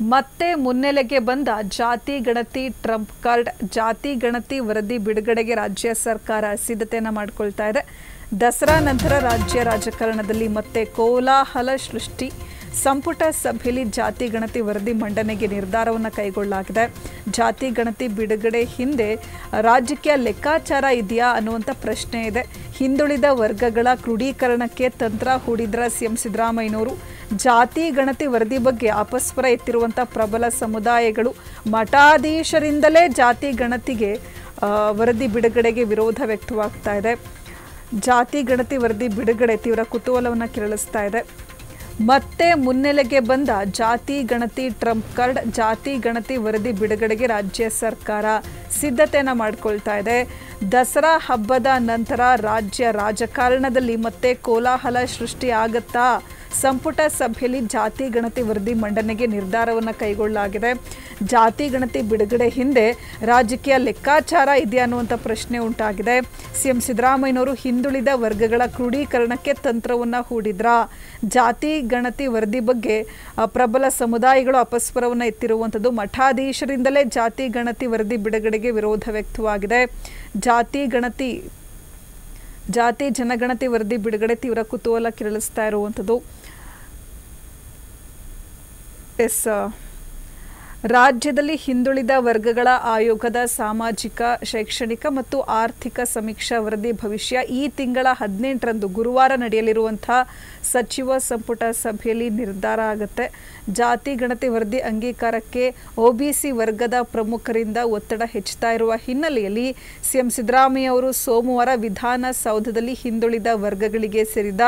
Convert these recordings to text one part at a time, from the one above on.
ಮತ್ತೆ ಮುನ್ನೆಲೆಗೆ ಬಂದ ಜಾತಿ ಗಣತಿ ಟ್ರಂಪ್ ಕಾರ್ಡ್. ಜಾತಿ ಗಣತಿ ವರದಿ ಬಿಡುಗಡೆಗೆ ರಾಜ್ಯ ಸರ್ಕಾರ ಸಿದ್ಧತೆಯನ್ನು ಮಾಡಿಕೊಳ್ತಾ ಇದೆ. ದಸರಾ ನಂತರ ರಾಜ್ಯ ರಾಜಕಾರಣದಲ್ಲಿ ಮತ್ತೆ ಕೋಲಾಹಲ ಸೃಷ್ಟಿ. ಸಂಪುಟ ಸಭೆಯಲ್ಲಿ ಜಾತಿ ಗಣತಿ ವರದಿ ಮಂಡನೆಗೆ ನಿರ್ಧಾರವನ್ನು ಕೈಗೊಳ್ಳಲಾಗಿದೆ. ಜಾತಿ ಗಣತಿ ಬಿಡುಗಡೆ ಹಿಂದೆ ರಾಜಕೀಯ ಲೆಕ್ಕಾಚಾರ ಇದೆಯಾ ಅನ್ನುವಂಥ ಪ್ರಶ್ನೆ ಇದೆ. ಹಿಂದುಳಿದ ವರ್ಗಗಳ ಕ್ರೋಢೀಕರಣಕ್ಕೆ ತಂತ್ರ ಹೂಡಿದ್ರ ಸಿಎಂ ಸಿದ್ದರಾಮಯ್ಯನವರು. ಜಾತಿ ಗಣತಿ ವರದಿ ಬಗ್ಗೆ ಅಪಸ್ವರ ಎತ್ತಿರುವಂಥ ಪ್ರಬಲ ಸಮುದಾಯಗಳು ಮಠಾಧೀಶರಿಂದಲೇ ಜಾತಿ ಗಣತಿಗೆ ವರದಿ ಬಿಡುಗಡೆಗೆ ವಿರೋಧ ವ್ಯಕ್ತವಾಗ್ತಾ ಇದೆ. ಜಾತಿ ಗಣತಿ ವರದಿ ಬಿಡುಗಡೆ ತೀವ್ರ ಕುತೂಹಲವನ್ನು ಕೆರಳಿಸ್ತಾ ಇದೆ. ಮತ್ತೆ ಮುನ್ನೆಲೆಗೆ ಬಂದ ಜಾತಿ ಗಣತಿ ಟ್ರಂಪ್ ಕಾರ್ಡ್. ಜಾತಿ ಗಣತಿ ವರದಿ ಬಿಡುಗಡೆಗೆ ರಾಜ್ಯ ಸರ್ಕಾರ ಸಿದ್ಧತೆಯನ್ನು ಮಾಡಿಕೊಳ್ತಾ ಇದೆ. ದಸರಾ ಹಬ್ಬದ ನಂತರ ರಾಜ್ಯ ರಾಜಕಾರಣದಲ್ಲಿ ಮತ್ತೆ ಕೋಲಾಹಲ ಸೃಷ್ಟಿ ಆಗತ್ತಾ? ಸಂಪುಟ ಸಭೆಯಲ್ಲಿ ಜಾತಿ ಗಣತಿ ವರದಿ ಮಂಡನೆಗೆ ನಿರ್ಧಾರವನ್ನು ಕೈಗೊಳ್ಳಲಾಗಿದೆ. ಜಾತಿ ಗಣತಿ ಬಿಡುಗಡೆ ಹಿಂದೆ ರಾಜಕೀಯ ಲೆಕ್ಕಾಚಾರ ಇದೆಯಾ ಅನ್ನುವಂಥ ಪ್ರಶ್ನೆ ಉಂಟಾಗಿದೆ. ಸಿಎಂ ಸಿದ್ದರಾಮಯ್ಯನವರು ಹಿಂದುಳಿದ ವರ್ಗಗಳ ಕ್ರೋಢೀಕರಣಕ್ಕೆ ತಂತ್ರವನ್ನು ಹೂಡಿದ್ರ? ಜಾತಿ ಗಣತಿ ವರದಿ ಬಗ್ಗೆ ಪ್ರಬಲ ಸಮುದಾಯಗಳು ಅಪಸ್ವರವನ್ನು ಎತ್ತಿರುವಂಥದ್ದು. ಮಠಾಧೀಶರಿಂದಲೇ ಜಾತಿ ಗಣತಿ ವರದಿ ಬಿಡುಗಡೆಗೆ ವಿರೋಧ ವ್ಯಕ್ತವಾಗಿದೆ. ಜಾತಿ ಜನಗಣತಿ ವರದಿ ಬಿಡುಗಡೆ ತೀವ್ರ ಕುತೂಹಲ ಕೆರಳಿಸ್ತಾ ಇರುವಂಥದ್ದು. ರಾಜ್ಯದಲ್ಲಿ ಹಿಂದುಳಿದ ವರ್ಗಗಳ ಆಯೋಗದ ಸಾಮಾಜಿಕ, ಶೈಕ್ಷಣಿಕ ಮತ್ತು ಆರ್ಥಿಕ ಸಮೀಕ್ಷಾ ವರದಿ ಭವಿಷ್ಯ ಈ ತಿಂಗಳ 18ರಂದು ಗುರುವಾರ ನಡೆಯಲಿರುವಂಥ ಸಚಿವ ಸಂಪುಟ ಸಭೆಯಲ್ಲಿ ನಿರ್ಧಾರ ಆಗುತ್ತೆ. ಜಾತಿ ಗಣತಿ ವರದಿ ಅಂಗೀಕಾರಕ್ಕೆ ಒಬಿಸಿ ವರ್ಗದ ಪ್ರಮುಖರಿಂದ ಒತ್ತಡ ಹೆಚ್ಚುತ್ತಾ ಇರುವ ಹಿನ್ನೆಲೆಯಲ್ಲಿ ಸಿಎಂ ಸಿದ್ದರಾಮಯ್ಯ ಅವರು ಸೋಮವಾರ ವಿಧಾನಸೌಧದಲ್ಲಿ ಹಿಂದುಳಿದ ವರ್ಗಗಳಿಗೆ ಸೇರಿದ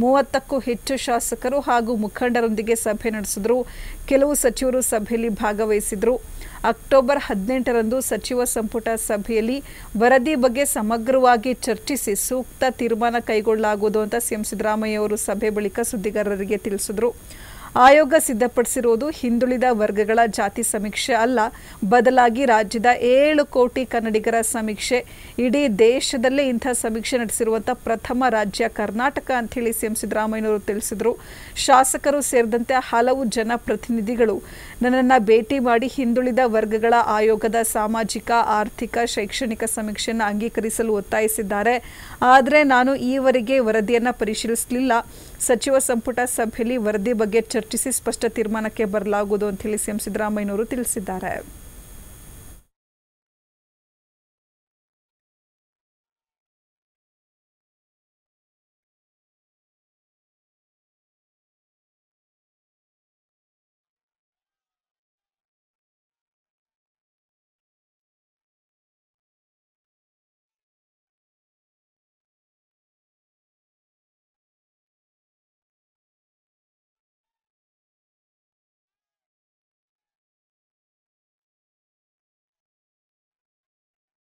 30ಕ್ಕೂ ಹೆಚ್ಚು ಶಾಸಕರು ಹಾಗೂ ಮುಖಂಡರೊಂದಿಗೆ ಸಭೆ ನಡೆಸಿದರು. ಕೆಲವು ಸಚಿವರು ಸಭೆಯಲ್ಲಿ ಭಾಗವಹಿಸಿದರು. ಅಕ್ಟೋಬರ್ 18ರಂದು ಸಚಿವ ಸಂಪುಟ ಸಭೆಯಲ್ಲಿ ವರದಿ ಬಗ್ಗೆ ಸಮಗ್ರವಾಗಿ ಚರ್ಚಿಸಿ ಸೂಕ್ತ ತೀರ್ಮಾನ ಕೈಗೊಳ್ಳಲಾಗುವುದು ಅಂತ ಸಿಎಂ ಸಿದ್ದರಾಮಯ್ಯ ಅವರು ಸಭೆ ಬಳಿಕ ಸುದ್ದಿಗಾರರಿಗೆ ತಿಳಿಸಿದರು. ಆಯೋಗ ಸಿದ್ಧಪಡಿಸಿರುವುದು ಹಿಂದುಳಿದ ವರ್ಗಗಳ ಜಾತಿ ಸಮೀಕ್ಷೆ ಅಲ್ಲ, ಬದಲಾಗಿ ರಾಜ್ಯದ 7 ಕೋಟಿ ಕನ್ನಡಿಗರ ಸಮೀಕ್ಷೆ. ಇಡೀ ದೇಶದಲ್ಲೇ ಇಂಥ ಸಮೀಕ್ಷೆ ನಡೆಸಿರುವಂಥ ಪ್ರಥಮ ರಾಜ್ಯ ಕರ್ನಾಟಕ ಅಂಥೇಳಿ ಸಿಎಂ ಸಿದ್ದರಾಮಯ್ಯನವರು ತಿಳಿಸಿದರು. ಶಾಸಕರು ಸೇರಿದಂತೆ ಹಲವು ಜನಪ್ರತಿನಿಧಿಗಳು ನನ್ನನ್ನು ಭೇಟಿ ಮಾಡಿ ಹಿಂದುಳಿದ ವರ್ಗಗಳ ಆಯೋಗದ ಸಾಮಾಜಿಕ, ಆರ್ಥಿಕ, ಶೈಕ್ಷಣಿಕ ಸಮೀಕ್ಷೆಯನ್ನು ಅಂಗೀಕರಿಸಲು ಒತ್ತಾಯಿಸಿದ್ದಾರೆ. ಆದರೆ ನಾನು ಈವರೆಗೆ ವರದಿಯನ್ನು ಪರಿಶೀಲಿಸಲಿಲ್ಲ. ಸಚಿವ ಸಂಪುಟ ಸಭೆಯಲ್ಲಿ ವರದಿ ಬಗ್ಗೆ ಚರ್ಚಿಸಿ ಸ್ಪಷ್ಟ ತೀರ್ಮಾನಕ್ಕೆ ಬರಲಾಗುವುದು ಅಂತ ಹೇಳಿ ಸಿಎಂ ಸಿದ್ದರಾಮಯ್ಯನವರು ತಿಳಿಸಿದ್ದಾರೆ.